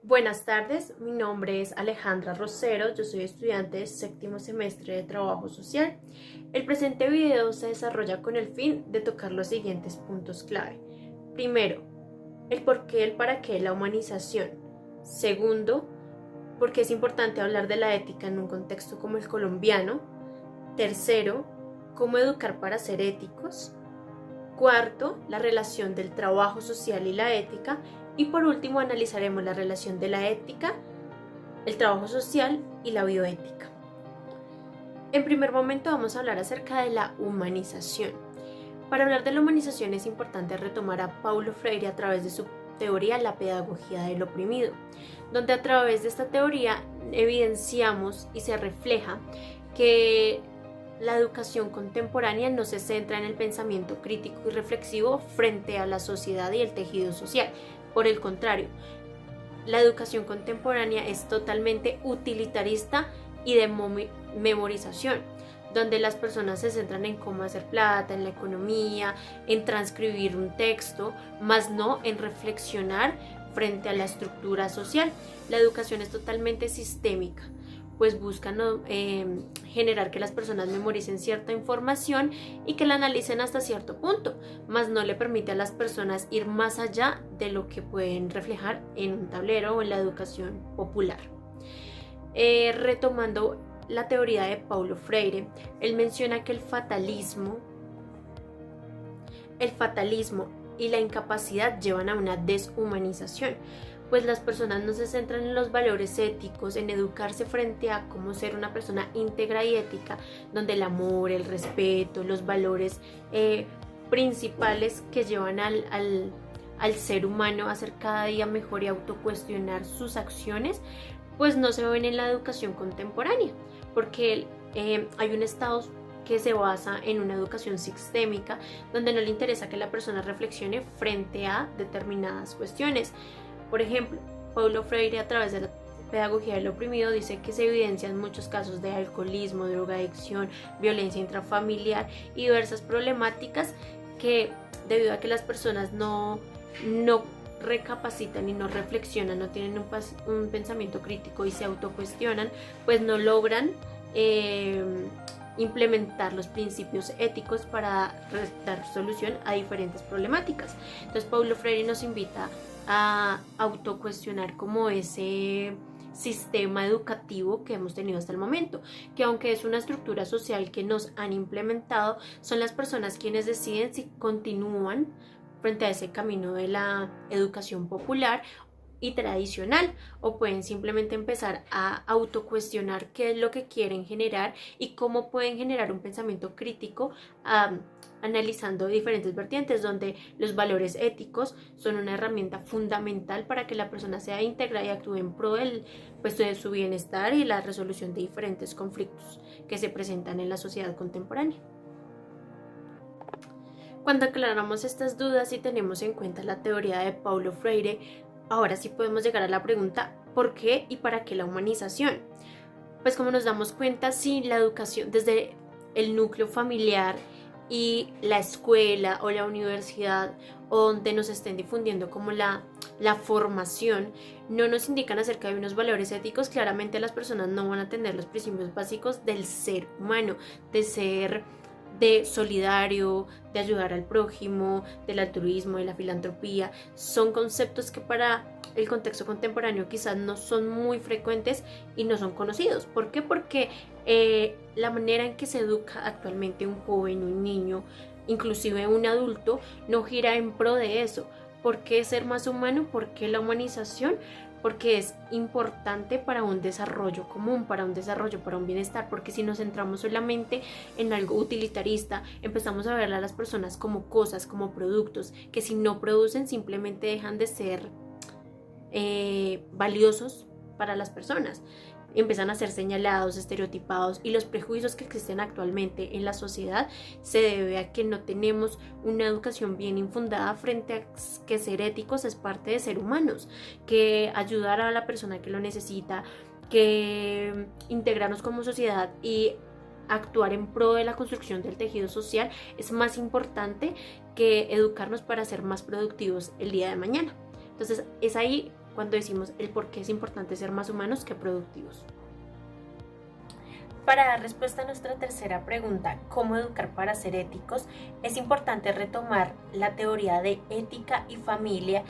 Buenas tardes, mi nombre es Alejandra Rosero, yo soy estudiante de séptimo semestre de Trabajo Social. El presente video se desarrolla con el fin de tocar los siguientes puntos clave. Primero, el por qué, el para qué de la humanización. Segundo, por qué es importante hablar de la ética en un contexto como el colombiano. Tercero, cómo educar para ser éticos. Cuarto, la relación del trabajo social y la ética. Y por último, analizaremos la relación de la ética, el trabajo social y la bioética. En primer momento vamos a hablar acerca de la humanización. Para hablar de la humanización es importante retomar a Paulo Freire a través de su teoría La pedagogía del oprimido, donde a través de esta teoría evidenciamos y se refleja que la educación contemporánea no se centra en el pensamiento crítico y reflexivo frente a la sociedad y el tejido social. Por el contrario, la educación contemporánea es totalmente utilitarista y de memorización, donde las personas se centran en cómo hacer plata, en la economía, en transcribir un texto, más no en reflexionar frente a la estructura social. La educación es totalmente sistémica, pues buscan generar que las personas memoricen cierta información y que la analicen hasta cierto punto, mas no le permite a las personas ir más allá de lo que pueden reflejar en un tablero o en la educación popular. Retomando la teoría de Paulo Freire, él menciona que el fatalismo y la incapacidad llevan a una deshumanización, pues las personas no se centran en los valores éticos, en educarse frente a cómo ser una persona íntegra y ética, donde el amor, el respeto, los valores principales que llevan al ser humano a ser cada día mejor y autocuestionar sus acciones, pues no se ven en la educación contemporánea, porque hay un estado que se basa en una educación sistémica, donde no le interesa que la persona reflexione frente a determinadas cuestiones. Por ejemplo, Paulo Freire, a través de la pedagogía del oprimido, dice que se evidencian muchos casos de alcoholismo, drogadicción, violencia intrafamiliar y diversas problemáticas que, debido a que las personas no recapacitan y no reflexionan, no tienen un pensamiento crítico y se autocuestionan, pues no logran implementar los principios éticos para dar solución a diferentes problemáticas. Entonces Paulo Freire nos invita a autocuestionar como ese sistema educativo que hemos tenido hasta el momento, que aunque es una estructura social que nos han implementado, son las personas quienes deciden si continúan frente a ese camino de la educación popular y tradicional, o pueden simplemente empezar a autocuestionar qué es lo que quieren generar y cómo pueden generar un pensamiento crítico, analizando diferentes vertientes donde los valores éticos son una herramienta fundamental para que la persona sea íntegra y actúe en pro de su bienestar y la resolución de diferentes conflictos que se presentan en la sociedad contemporánea. Cuando aclaramos estas dudas y tenemos en cuenta la teoría de Paulo Freire, ahora sí podemos llegar a la pregunta ¿por qué y para qué la humanización? Pues como nos damos cuenta, si la educación desde el núcleo familiar y la escuela o la universidad o donde nos estén difundiendo como la formación no nos indican acerca de unos valores éticos, claramente las personas no van a tener los principios básicos del ser humano, de solidario, de ayudar al prójimo, del altruismo, de la filantropía. Son conceptos que para el contexto contemporáneo quizás no son muy frecuentes y no son conocidos. ¿Por qué? Porque la manera en que se educa actualmente un joven, un niño, inclusive un adulto, no gira en pro de eso. ¿Por qué ser más humano? ¿Por qué la humanización? Porque es importante para un desarrollo común, para un bienestar, porque si nos centramos solamente en algo utilitarista, empezamos a ver a las personas como cosas, como productos, que si no producen simplemente dejan de ser valiosos para las personas. Empiezan a ser señalados, estereotipados, y los prejuicios que existen actualmente en la sociedad se debe a que no tenemos una educación bien infundada frente a que ser éticos es parte de ser humanos, que ayudar a la persona que lo necesita, que integrarnos como sociedad y actuar en pro de la construcción del tejido social es más importante que educarnos para ser más productivos el día de mañana. Entonces es ahí cuando decimos el por qué es importante ser más humanos que productivos. Para dar respuesta a nuestra tercera pregunta, ¿cómo educar para ser éticos?, es importante retomar la teoría de ética y familia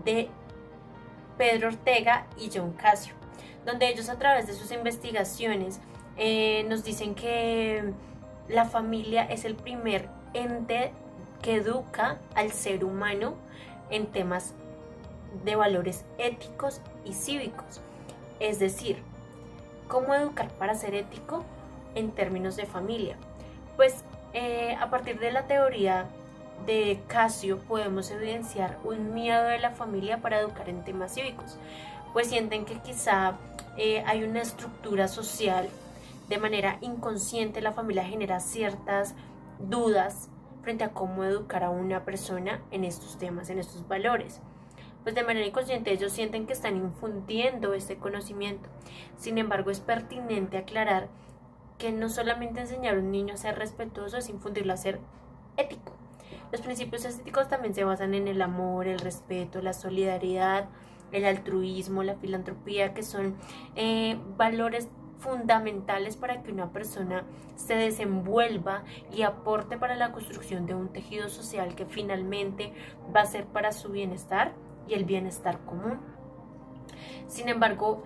de Pedro Ortega y John Cassio, donde ellos a través de sus investigaciones nos dicen que la familia es el primer ente que educa al ser humano en temas de valores éticos y cívicos. Es decir, ¿cómo educar para ser ético en términos de familia? Pues a partir de la teoría de Cassio podemos evidenciar un miedo de la familia para educar en temas cívicos, pues sienten que quizá hay una estructura social, de manera inconsciente la familia genera ciertas dudas frente a cómo educar a una persona en estos temas, en estos valores. Pues de manera inconsciente ellos sienten que están infundiendo este conocimiento. Sin embargo, es pertinente aclarar que no solamente enseñar a un niño a ser respetuoso es infundirlo a ser ético. Los principios éticos también se basan en el amor, el respeto, la solidaridad, el altruismo, la filantropía, que son valores fundamentales para que una persona se desenvuelva y aporte para la construcción de un tejido social que finalmente va a ser para su bienestar y el bienestar común. Sin embargo,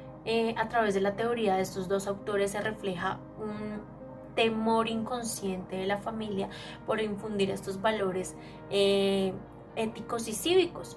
a través de la teoría de estos dos autores se refleja un temor inconsciente de la familia por infundir estos valores éticos y cívicos,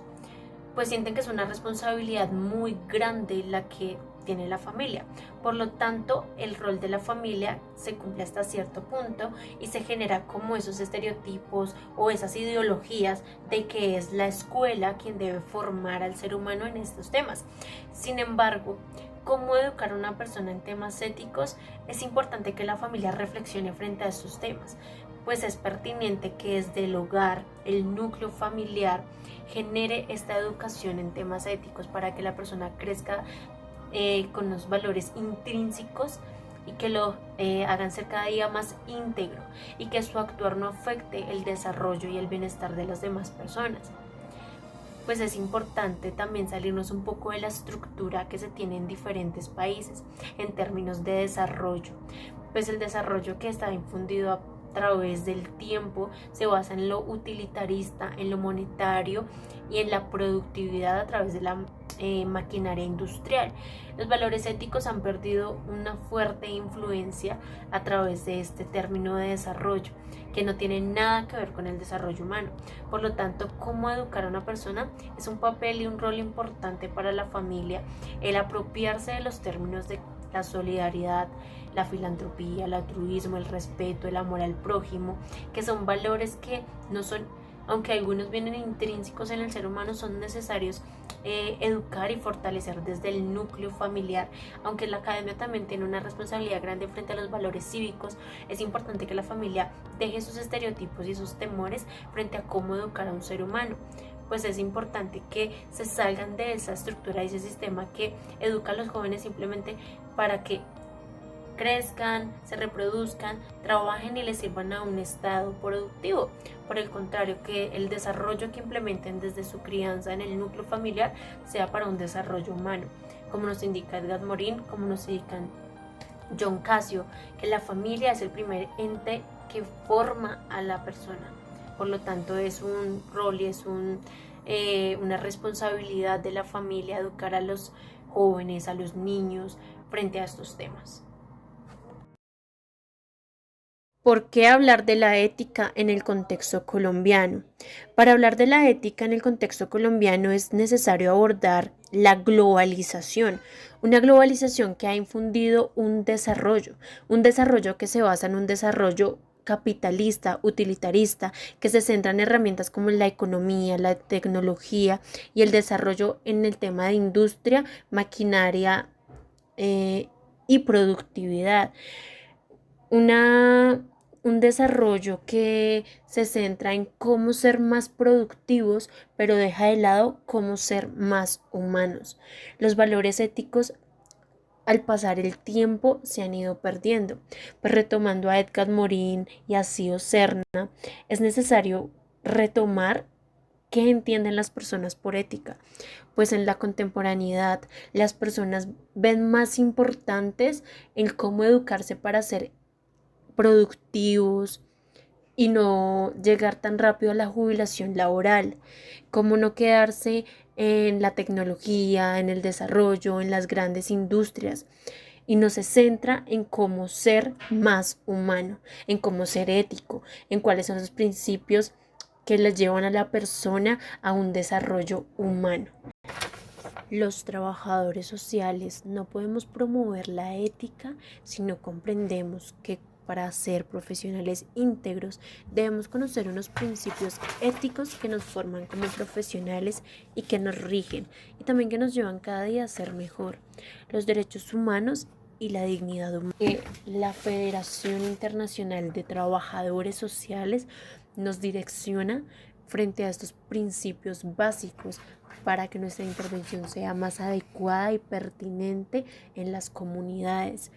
pues sienten que es una responsabilidad muy grande la que tiene la familia. Por lo tanto, el rol de la familia se cumple hasta cierto punto y se genera como esos estereotipos o esas ideologías de que es la escuela quien debe formar al ser humano en estos temas. Sin embargo, ¿cómo educar a una persona en temas éticos? Es importante que la familia reflexione frente a estos temas, pues es pertinente que desde el hogar, el núcleo familiar, genere esta educación en temas éticos para que la persona crezca con los valores intrínsecos y que lo hagan ser cada día más íntegro y que su actuar no afecte el desarrollo y el bienestar de las demás personas. Pues es importante también salirnos un poco de la estructura que se tiene en diferentes países en términos de desarrollo. Pues el desarrollo que está infundido a través del tiempo se basa en lo utilitarista, en lo monetario y en la productividad a través de la maquinaria industrial. Los valores éticos han perdido una fuerte influencia a través de este término de desarrollo, que no tiene nada que ver con el desarrollo humano. Por lo tanto, cómo educar a una persona es un papel y un rol importante para la familia, el apropiarse de los términos de la solidaridad, la filantropía, el altruismo, el respeto, el amor al prójimo, que son valores que no son, aunque algunos vienen intrínsecos en el ser humano, son necesarios educar y fortalecer desde el núcleo familiar. Aunque la academia también tiene una responsabilidad grande frente a los valores cívicos, es importante que la familia deje sus estereotipos y sus temores frente a cómo educar a un ser humano. Pues es importante que se salgan de esa estructura y ese sistema que educa a los jóvenes simplemente para que crezcan, se reproduzcan, trabajen y les sirvan a un estado productivo. Por el contrario, que el desarrollo que implementen desde su crianza en el núcleo familiar sea para un desarrollo humano, como nos indica Edgar Morin, como nos indican John Cassio, que la familia es el primer ente que forma a la persona. Por lo tanto, es un rol y es una responsabilidad de la familia educar a los jóvenes, a los niños frente a estos temas. ¿Por qué hablar de la ética en el contexto colombiano? Para hablar de la ética en el contexto colombiano es necesario abordar la globalización, una globalización que ha infundido un desarrollo que se basa en un desarrollo capitalista, utilitarista, que se centra en herramientas como la economía, la tecnología y el desarrollo en el tema de industria, maquinaria y productividad. Un desarrollo que se centra en cómo ser más productivos, pero deja de lado cómo ser más humanos. Los valores éticos al pasar el tiempo se han ido perdiendo. Pues retomando a Edgar Morin y a Cío Serna, es necesario retomar qué entienden las personas por ética. Pues en la contemporaneidad las personas ven más importantes en cómo educarse para ser productivos y no llegar tan rápido a la jubilación laboral, cómo no quedarse en la tecnología, en el desarrollo, en las grandes industrias, y no se centra en cómo ser más humano, en cómo ser ético, en cuáles son los principios que les llevan a la persona a un desarrollo humano. Los trabajadores sociales no podemos promover la ética si no comprendemos que para ser profesionales íntegros debemos conocer unos principios éticos que nos forman como profesionales y que nos rigen y también que nos llevan cada día a ser mejor. Los derechos humanos y la dignidad humana. La Federación Internacional de Trabajadores Sociales nos direcciona frente a estos principios básicos para que nuestra intervención sea más adecuada y pertinente en las comunidades.